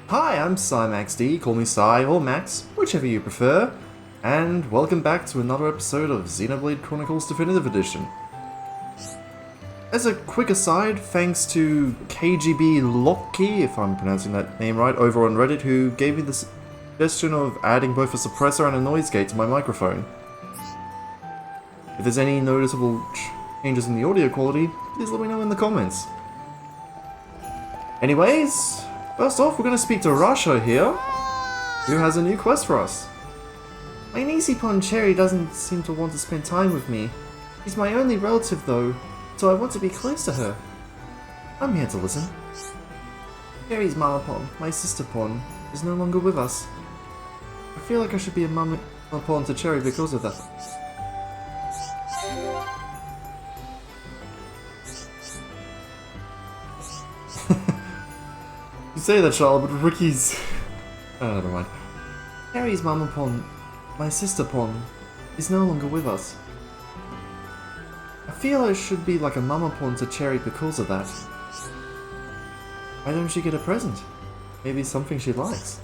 Hi, I'm CyMaxD, call me Cy or Max, whichever you prefer, and welcome back to another episode of Xenoblade Chronicles Definitive Edition. As a quick aside, thanks to KGB Locky, if I'm pronouncing that name right, over on Reddit, who gave me the suggestion of adding both a suppressor and a noise gate to my microphone. If there's any noticeable changes in the audio quality, please let me know in the comments. Anyways, first off, we're going to speak to Rasha here, who has a new quest for us. My Nisipon Cherry doesn't seem to want to spend time with me. She's my only relative though, so I want to be close to her. I'm here to listen. Cherry's Mama Pon, my sister Pon, is no longer with us. I feel like I should be a Mama Pon to Cherry because of that. You say that, Charlotte, but Ricky's... Oh, never mind. Cherry's Mama Pon, my sister Pon, is no longer with us. I feel I should be like a Mama Pon to Cherry because of that. Why don't she get a present? Maybe something she likes.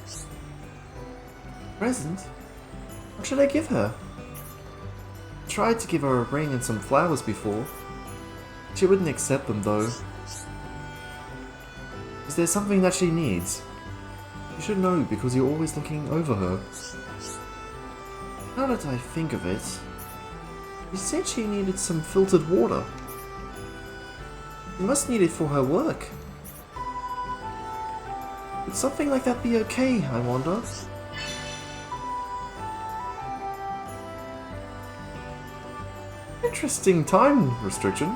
Present? What should I give her? I tried to give her a ring and some flowers before. She wouldn't accept them though. Is there something that she needs? You should know because you're always looking over her. Now that I think of it, she said she needed some filtered water. She must need it for her work. Would something like that be okay, I wonder? Interesting time restriction.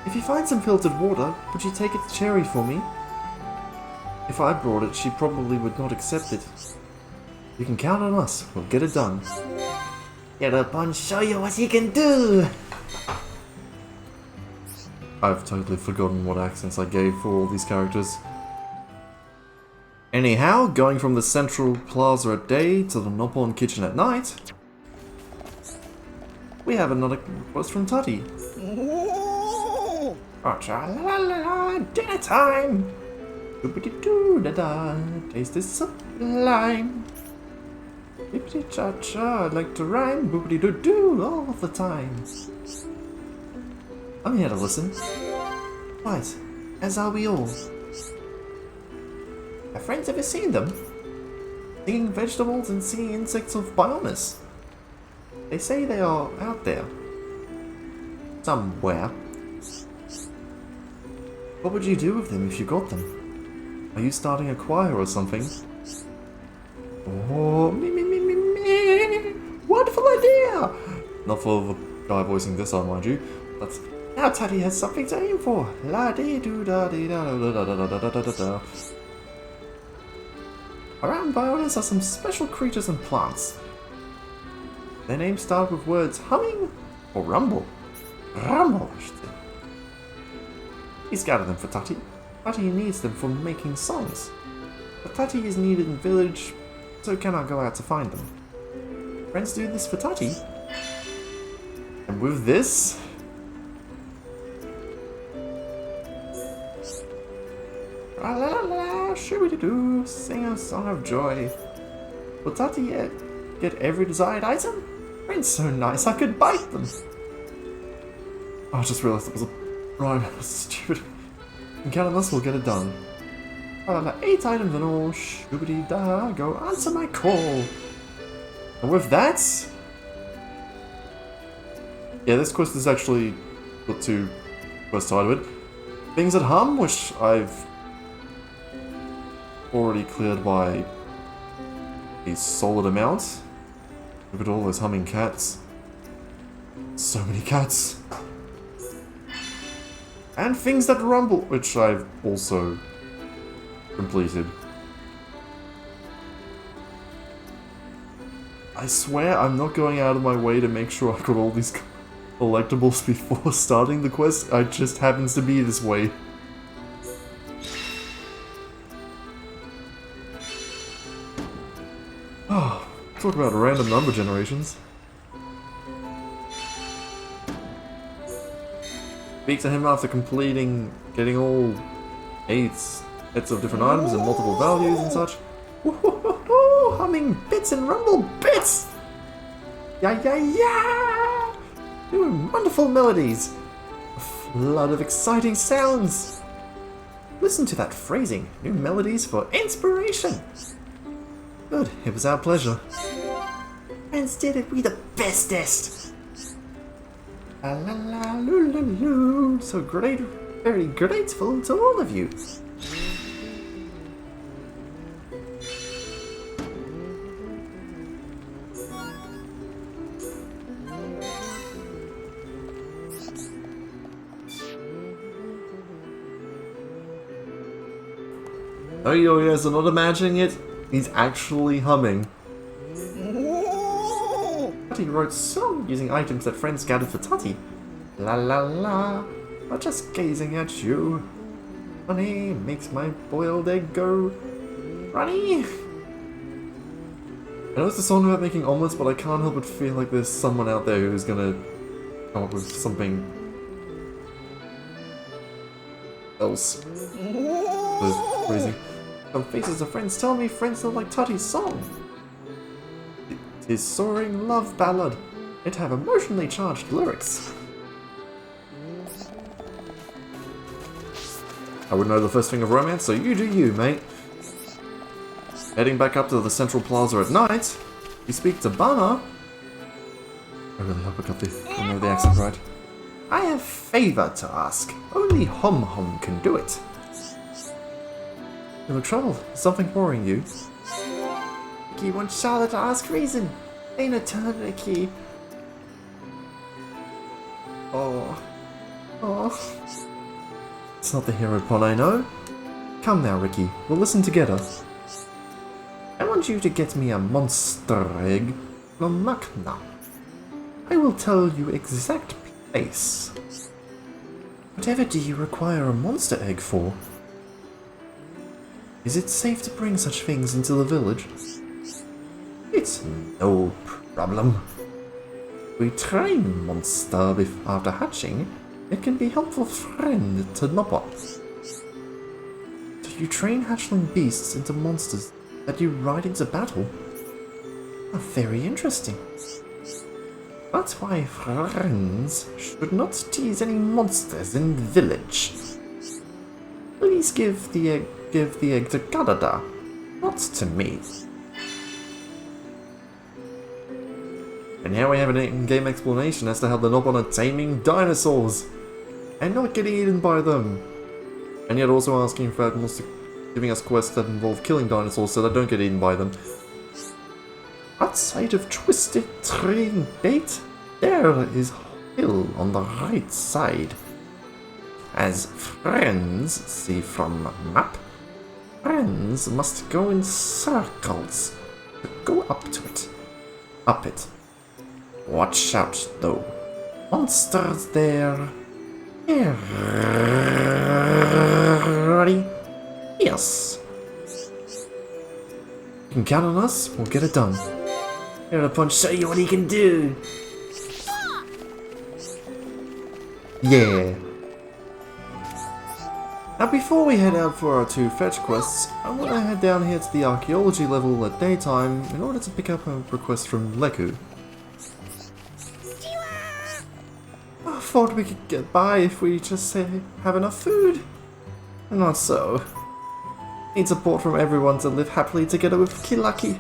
If you find some filtered water, would you take it to Cherry for me? If I brought it, she probably would not accept it. You can count on us, we'll get it done. Get up and show you what you can do! I've totally forgotten what accents I gave for all these characters. Anyhow, going from the central plaza at day to the Nopon kitchen at night, we have another request from Tati. Oh, cha-la-la-la, dinner time! Doobity-doo-da-da, taste is sublime. Bippity-cha-cha, like to rhyme, boopity-doo-doo all the time. I'm here to listen. Right, as are we all. Have friends ever seen them? Singing vegetables and singing insects of Biomas. They say they are out there. Somewhere. What would you do with them if you got them? Are you starting a choir or something? Oh, me. Wonderful idea! Not for the guy voicing this on, mind you. But now Tati has something to aim for. La dee doo da dee da da da da da da da da da. Around Bionis are some special creatures and plants. Their names start with words humming or rumble. Rumble, I should say. He's gathered them for Tati. Tati needs them for making songs. But Tati is needed in village, so cannot go out to find them. Friends do this for Tati. And with this... La la la la, shoo-dee-doo, sing a song of joy. Will Tati get every desired item? Friends so nice I could bite them. Oh, I just realised it was a rhyme. Stupid. And count on us, we'll get it done. 8 items in all. Shoobity-da, go answer my call. And with that... Yeah, this quest is actually got 2 quests side of it. Things at hum, which I've already cleared by a solid amount. Look at all those humming cats. So many cats. And things that rumble, which I've also completed. I swear I'm not going out of my way to make sure I got all these collectibles before starting the quest. It just happens to be this way. Oh, talk about random number generations. Speak to him after getting all 8s Sets of different items and multiple values and such. Woohoo! Humming bits and rumble bits! Yeah, yeah, yeah! Doing wonderful melodies! A flood of exciting sounds! Listen to that phrasing. New melodies for inspiration! Good, it was our pleasure. Friends did it, we the bestest! La la la loo loo loo. So great, very grateful to all of you. Oh, you guys are not imagining it. He's actually humming. Tutty wrote song using items that friends gathered for Tutty. La la la, I'm just gazing at you. Honey makes my boiled egg go runny. I know it's a song about making omelets, but I can't help but feel like there's someone out there who's gonna come up with something else. That's crazy. Some faces of friends tell me friends don't like Tutty's song. It is soaring love ballad. It have emotionally charged lyrics. I would know the first thing of romance, so you do you, mate. Heading back up to the central plaza at night, you speak to Bana. I really hope I know the accent right. I have a favor to ask. Only Hom Hom can do it. You look troubled. Is something worrying you? Ricky wants Charlotte to ask reason. Ain't a turn, Ricky. Oh. It's not the hero pun I know. Come now, Ricky. We'll listen together. I want you to get me a monster egg from Makna. I will tell you exact place. Whatever do you require a monster egg for? Is it safe to bring such things into the village? It's no problem. We train monster after hatching. It can be helpful friend to Nopop. Do you train hatchling beasts into monsters that you ride into battle? Very interesting. That's why friends should not tease any monsters in the village. Please give the egg to Gadada, not to me. And here we have an in-game explanation as to how the Nopon are taming dinosaurs and not getting eaten by them. And yet also asking for giving us quests that involve killing dinosaurs so they don't get eaten by them. Outside of Twisted Train Bait, there is hill on the right side. As friends see from map, friends must go in circles to go up to it. Up it. Watch out though. Monsters there. Ready? Yes. You can count on us, we'll get it done. Hereupon show you what he can do. Yeah. Now before we head out for our 2 fetch quests, I want to head down here to the archaeology level at daytime in order to pick up a request from Leku. I thought we could get by if we just have enough food. Not so. Need support from everyone to live happily together with Kilaki.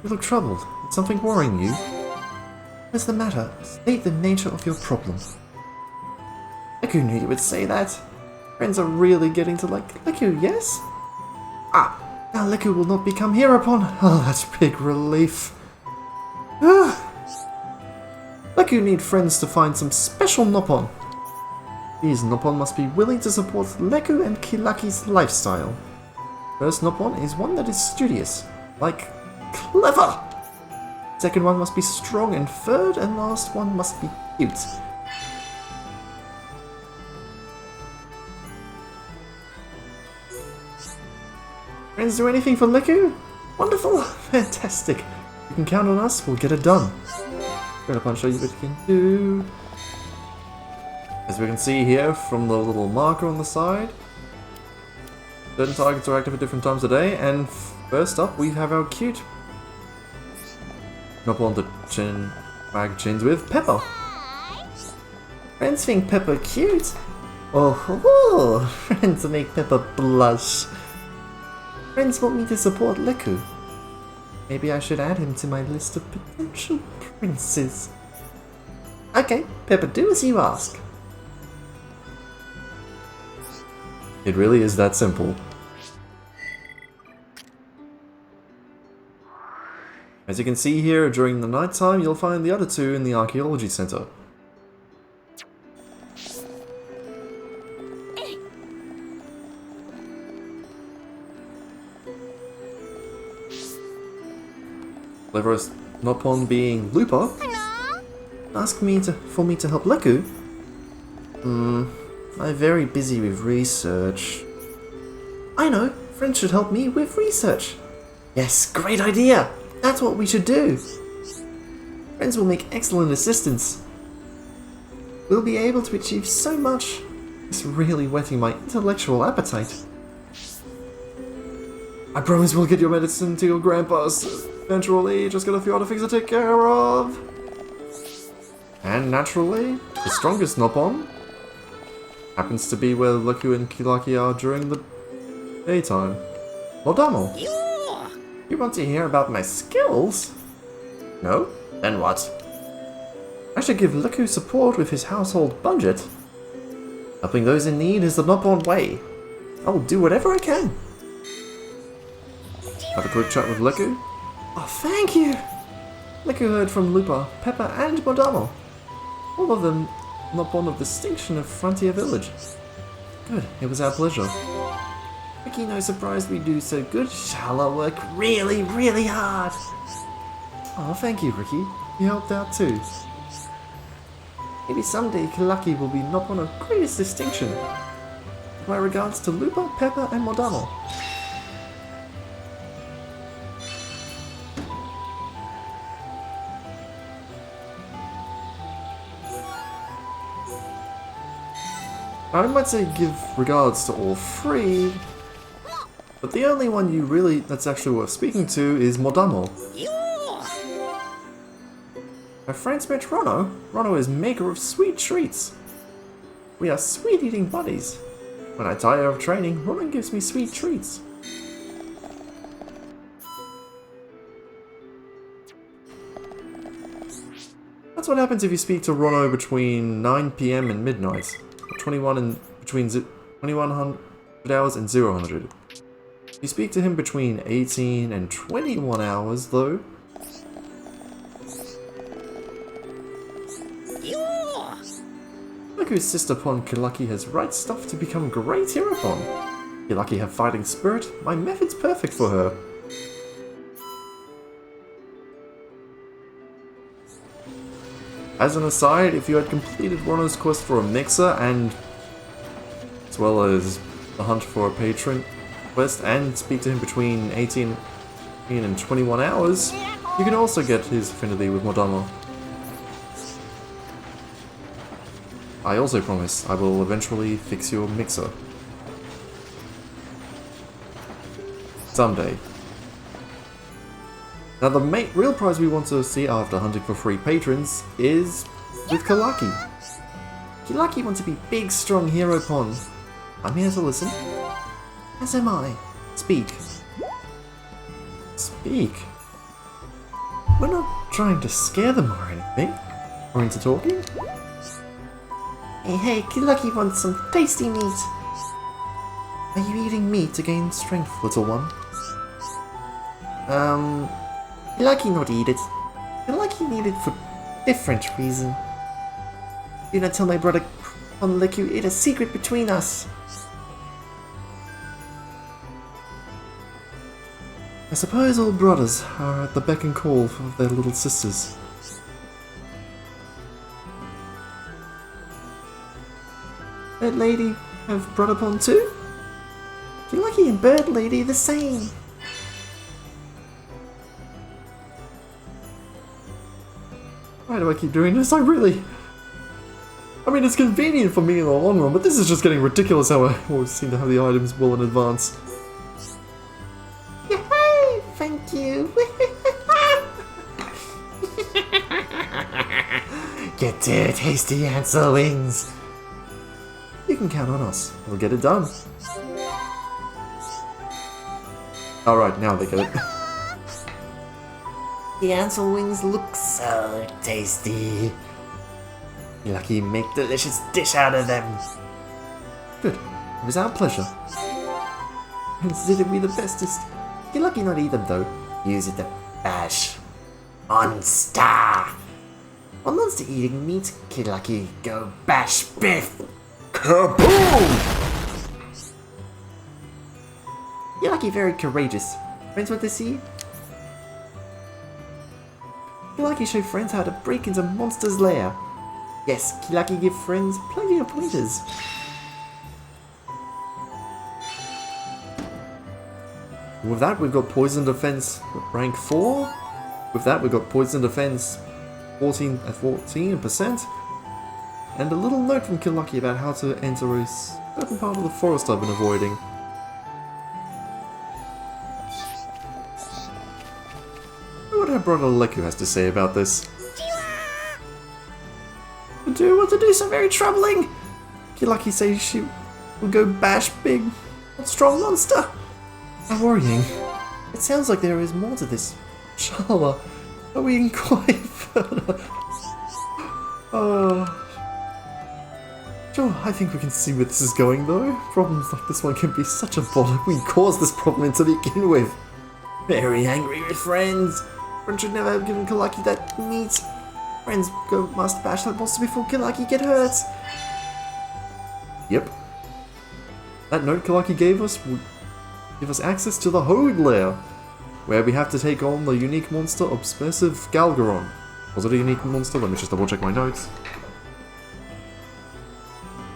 You look troubled. Is something worrying you? What's the matter? State the nature of your problem. Leku knew you would say that. Friends are really getting to like Leku, yes? Ah, now Leku will not become Hereupon. Oh, that's big relief. Leku need friends to find some special Nopon. These Nopon must be willing to support Leku and Kilaki's lifestyle. First Nopon is one that is studious, like clever. Second one must be strong, and third and last one must be cute. Friends do anything for Leku? Wonderful! Fantastic! You can count on us, we'll get it done. I'll show you what you can do. As we can see here from the little marker on the side, Certain targets are active at different times of day, and first up we have our cute Nopon to wag chins with Pepper. Friends think Pepper cute? Oh, friends make Pepper blush. Friends want me to support Leku. Maybe I should add him to my list of potential princes. Okay, Pepper, do as you ask. It really is that simple. As you can see here, during the night time, you'll find the other two in the Archaeology Center. Cleverest Nopon being Lupa. Ask for me to help Leku? I'm very busy with research. I know, friends should help me with research. Yes, great idea! That's what we should do. Friends will make excellent assistants. We'll be able to achieve so much. It's really whetting my intellectual appetite. I promise we'll get your medicine to your grandpa's. Eventually, just got a few other things to take care of. And naturally, the strongest Nopon happens to be where Leku and Kilaki are during the daytime. Modamo. You want to hear about my skills? No? Then what? I should give Leku support with his household budget. Helping those in need is the Nopon way. I will do whatever I can. Have a quick chat with Leku. Oh, thank you! Leku heard from Lupa, Pepper, and Modamo. All of them Nopon of distinction of Frontier Village. Good, it was our pleasure. Ricky, no surprise we do so good. Shall I work really, really hard? Oh, thank you, Ricky. You helped out too. Maybe someday Kilaki will be Nopon of greatest distinction. My regards to Lupa, Pepper, and Modamo. I might say give regards to all three, but the only one that's actually worth speaking to is Modamo. My friends met Rono. Rono is maker of sweet treats. We are sweet-eating buddies. When I tire of training, Rono gives me sweet treats. That's what happens if you speak to Rono between 9 PM and midnight. 21 and between 2100 hours and 000. You speak to him between 18 and 21 hours, though. Leku's sister Pon Kilaki has right stuff to become great hero Pon. Kilaki have fighting spirit. My method's perfect for her. As an aside, if you had completed Rono's quest for a mixer and as well as the hunt for a patron quest and speak to him between 18 and 21 hours, you can also get his affinity with Modamo. I also promise I will eventually fix your mixer. Someday. Now the real prize we want to see after hunting for free patrons is with Kilaki. Kilaki wants to be big, strong hero Pon. I'm here to listen. As am I. Speak. Speak? We're not trying to scare them or anything. Or into talking. Hey, Kilaki wants some tasty meat. Are you eating meat to gain strength, little one? Kilaki not eat it. Kilaki need it for different reason. Do not tell my brother on Leku, it's a secret between us. I suppose all brothers are at the beck and call of their little sisters. Bird Lady have brother Pon too? Kilaki and Bird Lady the same. Why do I keep doing this? I mean, it's convenient for me in the long run, but this is just getting ridiculous how I always seem to have the items well in advance. you. Get 2 tasty answer wings. You can count on us. We'll get it done. Alright, now they get it. The answer wings look so tasty. Lucky make delicious dish out of them. Good. It was our pleasure. Consider me the bestest. You're lucky not eat them though. Use it to bash. Monster! On monster eating meat, Kid Lucky, go bash Biff! Kaboom! You're lucky very courageous. Friends want to see? You're lucky show friends how to break into monster's lair. Yes, Kilaki give friends plenty of pointers. With that, we've got Poison Defense rank 4. With that, we've got Poison Defense 14%. And a little note from Killucky about how to enter a certain part of the forest I've been avoiding. I wonder what our brother Leku has to say about this. What to do so very troubling! Killucky says she will go bash big, strong monster. How worrying. It sounds like there is more to this. Shala, are we inquire further? Sure, I think we can see where this is going though. Problems like this one can be such a bother. We caused this problem to begin with. Very angry with friends. Friends should never have given Killucky that meat. Friends go must bash that monster before Killucky get hurt. Yep. That note Killucky gave us would give us access to the Hode Lair, where we have to take on the unique monster Obsessive Galgaron. Was it a unique monster? Let me just double check my notes.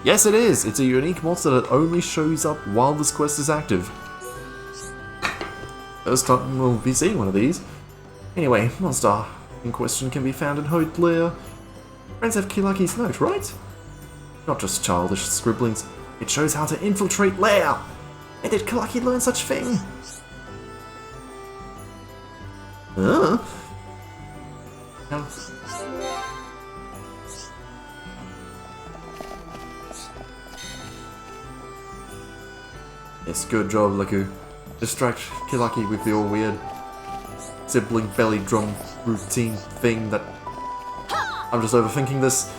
Yes, it is! It's a unique monster that only shows up while this quest is active. First time we'll be seeing one of these. Anyway, monster in question can be found in Hode Lair. Friends have Killucky's note, right? Not just childish scribblings, it shows how to infiltrate Lair! Where did Killucky learn such thing? Now, yes, good job, Leku. Distract Killucky with your weird sibling belly drum routine thing that... I'm just overthinking this.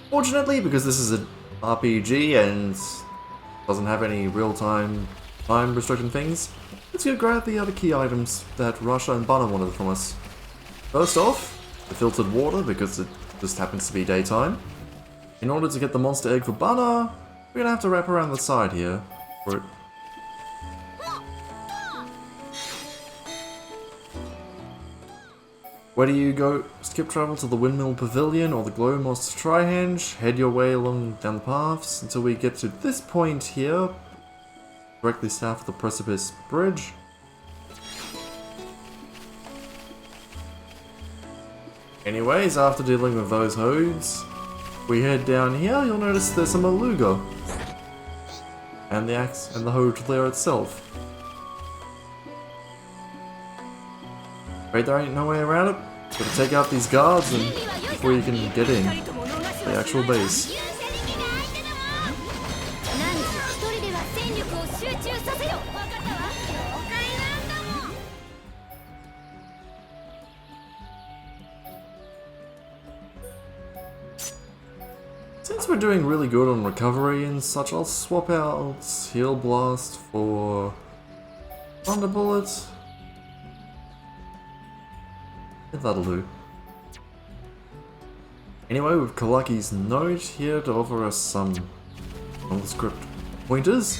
Fortunately, because this is an RPG and doesn't have any real-time time restriction things, let's go grab the other key items that Russia and Banner wanted from us. First off, the filtered water, because it just happens to be daytime. In order to get the monster egg for Banner, we're gonna have to wrap around the side here for it. Where do you go? Skip travel to the Windmill Pavilion or the Glow Moss Trihenge, head your way along down the paths until we get to this point here, directly south of the Precipice Bridge. Anyways, after dealing with those hodes, we head down here. You'll notice there's some Aluga and the axe and the hode there itself. Right, there ain't no way around it. Gotta take out these guards and before you can get in the actual base. Since we're doing really good on recovery and such, I'll swap out Heal Blast for Thunder Bullet. That'll do. Anyway, with Killucky's note here to offer us some nondescript pointers.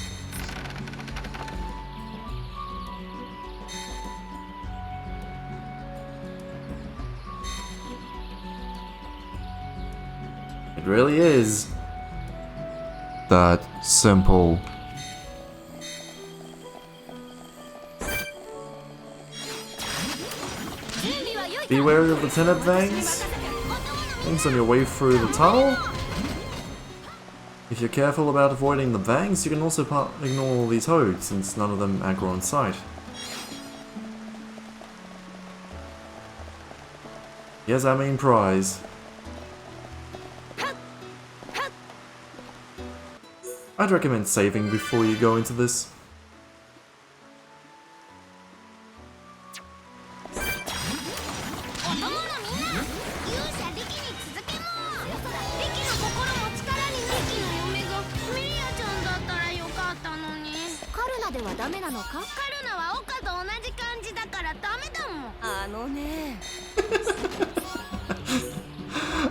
It really is that simple. Be wary of the tenet veins. Things on your way through the tunnel. If you're careful about avoiding the bangs, you can also ignore all these hodes, since none of them aggro on sight. Here's our main prize. I'd recommend saving before you go into this.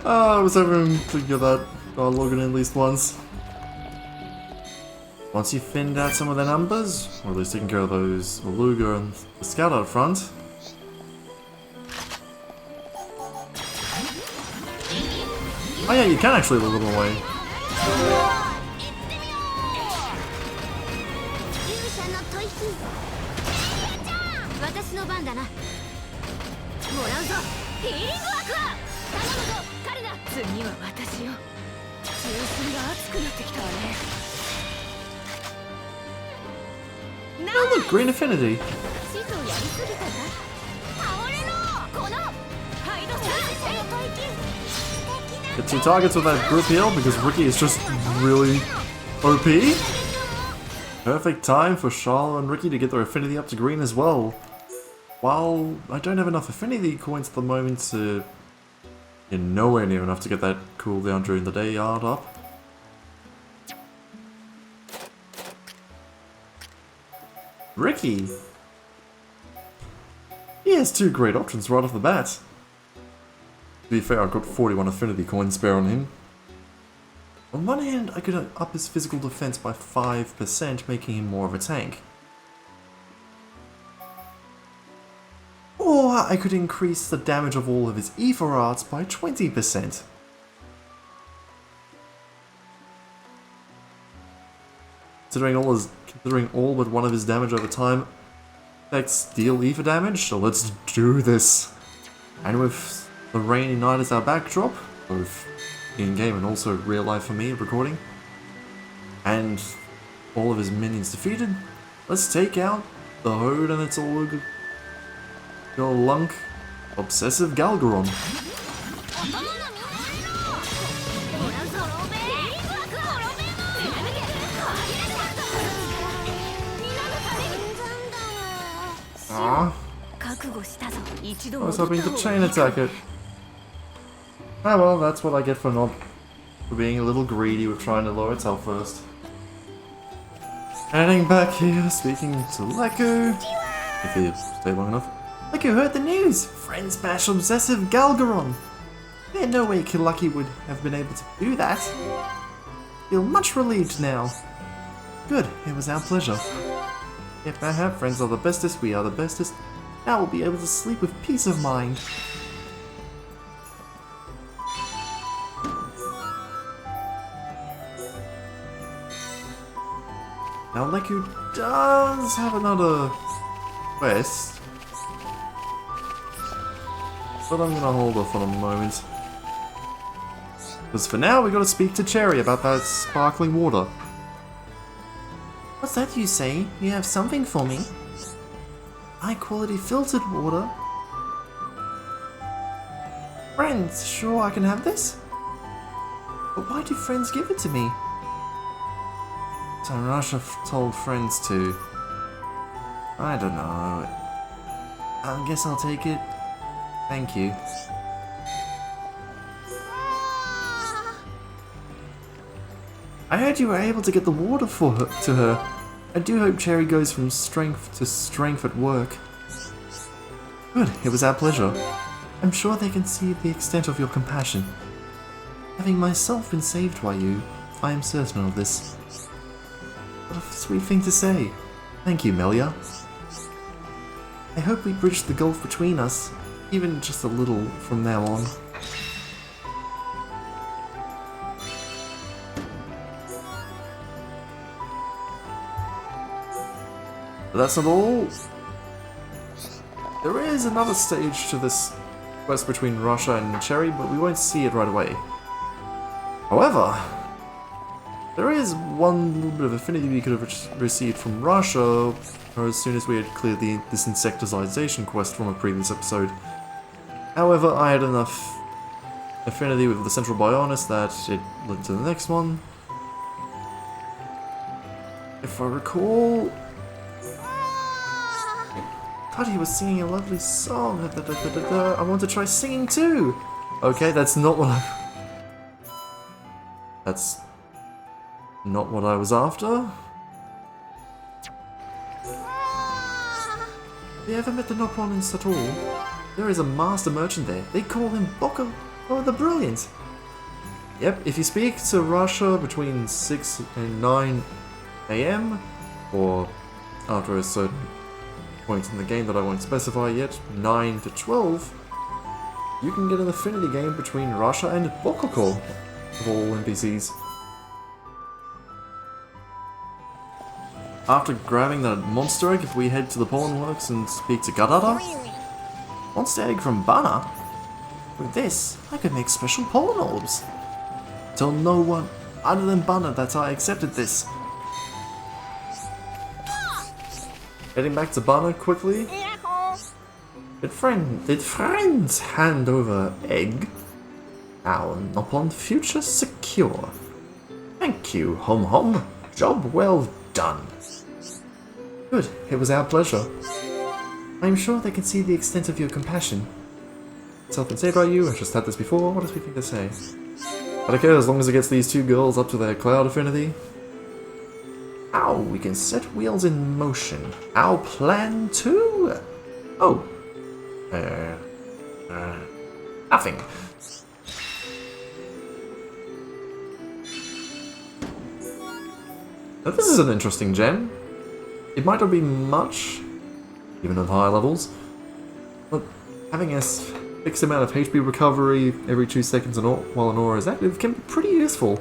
I was hoping to get that dialogue in at least once. Once you've thinned out some of the numbers, or at least taken care of those Beluga and the scout out front, oh yeah, you can actually lure them away. Oh look, green affinity. Get 2 targets with that group heal because Ricky is just really OP. Perfect time for Charlotte and Ricky to get their affinity up to green as well. While I don't have enough affinity coins at the moment to... You're nowhere near enough to get that cooldown during the day yard up. Ricky! He has 2 great options right off the bat. To be fair, I've got 41 affinity coins spare on him. On one hand, I could up his physical defense by 5%, making him more of a tank. Or I could increase the damage of all of his Ether Arts by 20%. Considering all but one of his damage over time affects deal Ether damage, so let's do this. And with the Rainy Night as our backdrop, both in-game and also real life for me recording, and all of his minions defeated, let's take out the Horde and its lunk Obsessive Galgaron. I was hoping to chain attack it. Ah well, that's what I get for being a little greedy with trying to lower its health first. Heading back here, speaking to Leku. If he stay long enough. Leku heard the news! Friends bash Obsessive Galgaron! There's no way Lucky would have been able to do that. Feel much relieved now. Good, it was our pleasure. If I have friends are the bestest, we are the bestest. Now we'll be able to sleep with peace of mind. Now Leku does have another quest, but I'm gonna hold off on a moment. Because for now we gotta speak to Cherry about that sparkling water. What's that you say? You have something for me? High quality filtered water? Friends, sure I can have this? But why do friends give it to me? So Russia told friends to. I don't know. I guess I'll take it. Thank you. I heard you were able to get the water to her. I do hope Cherry goes from strength to strength at work. Good, it was our pleasure. I'm sure they can see the extent of your compassion. Having myself been saved by you, I am certain of this. What a sweet thing to say. Thank you, Melia. I hope we bridge the gulf between us, even just a little from now on. But that's not all. There is another stage to this quest between Russia and Cherry, but we won't see it right away. However, There is one little bit of affinity we could have received from Russia as soon as we had cleared the disinsecticization quest from a previous episode. However, I had enough affinity with the central bionist that it led to the next one. If I recall, I thought he was singing a lovely song. I want to try singing too. Okay, that's not what That's not what I was after. Have you ever met the Nopponins at all? There is a master merchant there. They call him Boko the Brilliant. Yep, if you speak to Russia between 6 and 9 AM, or after a certain point in the game that I won't specify yet, 9 to 12, you can get an affinity game between Russia and Bokoko, of all NPCs. After grabbing that monster egg, if we head to the Pollen Works and speak to Gadada. Monster egg from Bana? With this, I could make special pollen orbs. Tell no one other than Bana that I accepted this. Heading back to Bana quickly. Did friends hand over egg? Our Noppon future secure. Thank you, Hom Hom. Job well done. Good, it was our pleasure. I'm sure they can see the extent of your compassion. Something to say about you, I just had this before, what does we think to say? I don't care as long as it gets these two girls up to their cloud affinity. How we can set wheels in motion. Our plan too? Oh. Nothing. Now this is an interesting gem. It might not be much, even at higher levels, but having a fixed amount of HP recovery every 2 seconds while an aura is active can be pretty useful.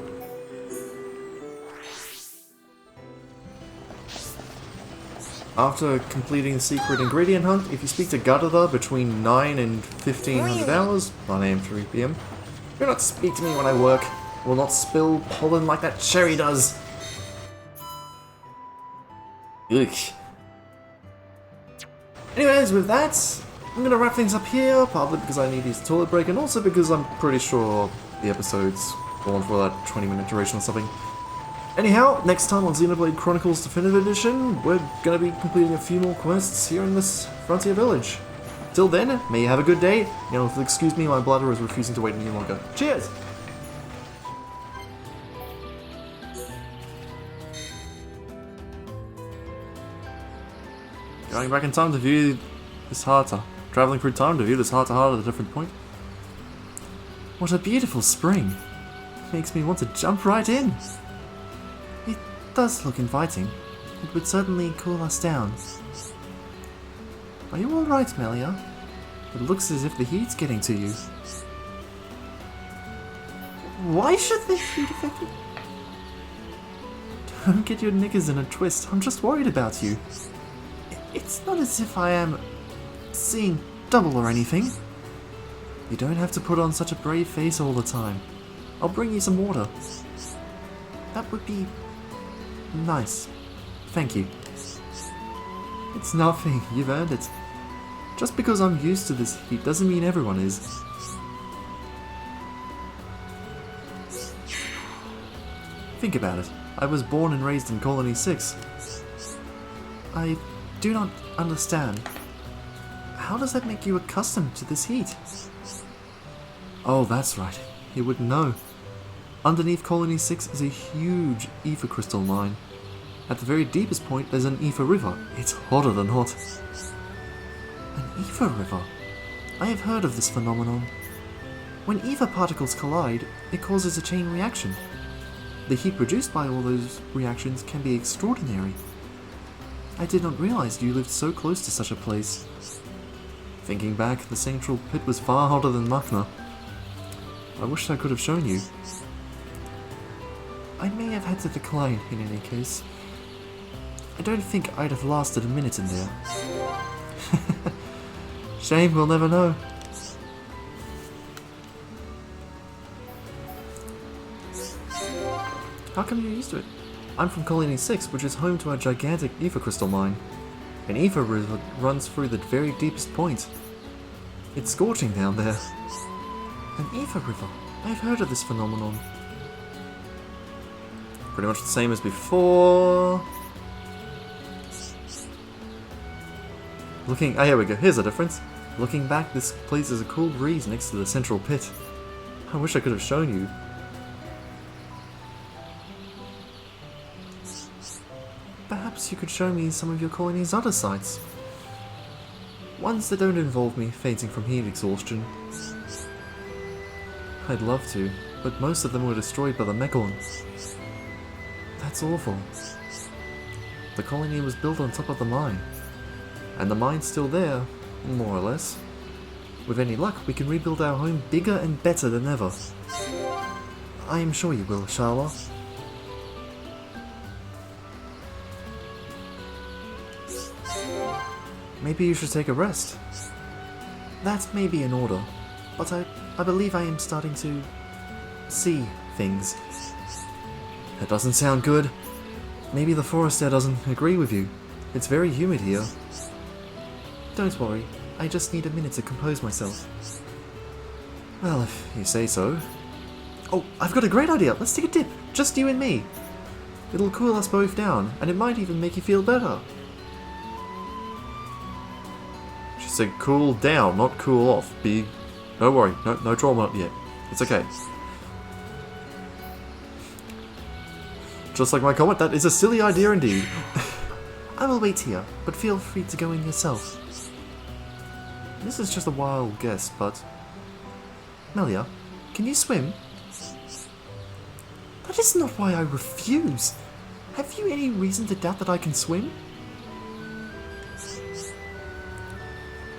After completing the secret ingredient hunt, if you speak to Gadada between 9 and 1500 hours, 9 AM 3 PM, do not speak to me when I work. I will not spill pollen like that cherry does. Ugh. Anyways, with that, I'm gonna wrap things up here, partly because I need to use the toilet break, and also because I'm pretty sure the episode's going for that 20-minute duration or something. Anyhow, next time on Xenoblade Chronicles Definitive Edition, we're gonna be completing a few more quests here in this frontier village. Till then, may you have a good day. You know, excuse me, my bladder is refusing to wait any longer. Cheers! Going back in time to view this heart, traveling through time to view this heart-to-heart at a different point. What a beautiful spring. It makes me want to jump right in. It does look inviting. It would certainly cool us down. Are you alright, Melia? It looks as if the heat's getting to you. Why should the heat affect you? Don't get your knickers in a twist. I'm just worried about you. It's not as if I am seeing double or anything. You don't have to put on such a brave face all the time. I'll bring you some water. That would be nice. Thank you. It's nothing. You've earned it. Just because I'm used to this heat doesn't mean everyone is. Think about it. I was born and raised in Colony 6. I do not understand. How does that make you accustomed to this heat? Oh, that's right. You wouldn't know. Underneath Colony 6 is a huge ether crystal mine. At the very deepest point, there's an ether river. It's hotter than hot. An ether river? I have heard of this phenomenon. When ether particles collide, it causes a chain reaction. The heat produced by all those reactions can be extraordinary. I did not realize you lived so close to such a place. Thinking back, the central pit was far hotter than Machna. I wish I could have shown you. I may have had to decline in any case. I don't think I'd have lasted a minute in there. Shame, we'll never know. How come you're used to it? I'm from Colony 6, which is home to a gigantic ether crystal mine. An ether river runs through the very deepest point. It's scorching down there. An ether river? I've heard of this phenomenon. Pretty much the same as before. Looking, here we go, here's the difference. Looking back, this place is a cool breeze next to the central pit. I wish I could have shown you. Perhaps you could show me some of your colony's other sites. Ones that don't involve me fainting from heat exhaustion. I'd love to, but most of them were destroyed by the Megalon. That's awful. The colony was built on top of the mine. And the mine's still there, more or less. With any luck, we can rebuild our home bigger and better than ever. I am sure you will, Sharla. Maybe you should take a rest. That may be in order, but I believe I am starting to see things. That doesn't sound good. Maybe the forest air doesn't agree with you. It's very humid here. Don't worry, I just need a minute to compose myself. Well, if you say so. Oh, I've got a great idea. Let's take a dip. Just you and me. It'll cool us both down, and it might even make you feel better. She said cool down, not cool off. Don't worry, no trauma yet. It's okay. Just like my comment, that is a silly idea indeed. I will wait here, but feel free to go in yourself. This is just a wild guess, but... Melia, can you swim? That is not why I refuse. Have you any reason to doubt that I can swim?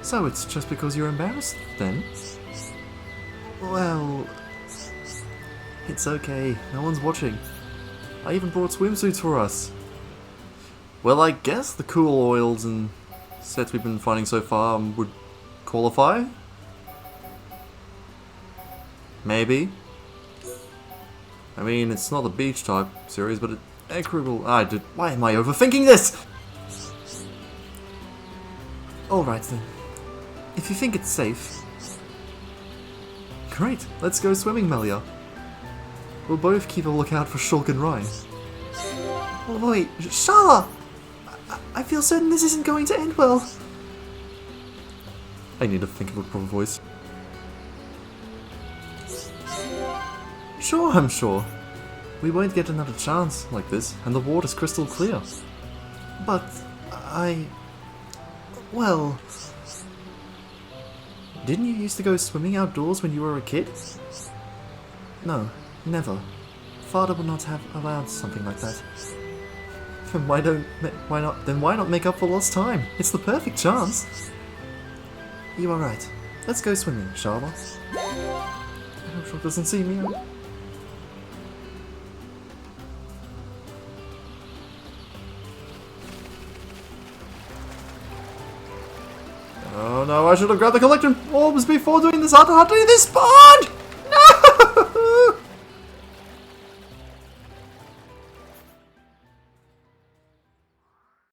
So it's just because you're embarrassed, then? Well... It's okay, no one's watching. I even brought swimsuits for us. Well, I guess the cool oils and sets we've been finding so far would qualify? Maybe. I mean, it's not the beach type series, but why am I overthinking this? Alright then. If you think it's safe. Great, let's go swimming, Melia. We'll both keep a lookout for Shulk and Ryan. Oh, wait, Sharla! I feel certain this isn't going to end well. I need to think of a proper voice. Sure, I'm sure. We won't get another chance like this, and the water's crystal clear. But well... Didn't you used to go swimming outdoors when you were a kid? No, never. Father would not have allowed something like that. Then why not make up for lost time? It's the perfect chance. You are right. Let's go swimming, Sharla. I hope Shulk doesn't see me. Oh no, I should have grabbed the collection orbs before doing this. How to do this, Bond!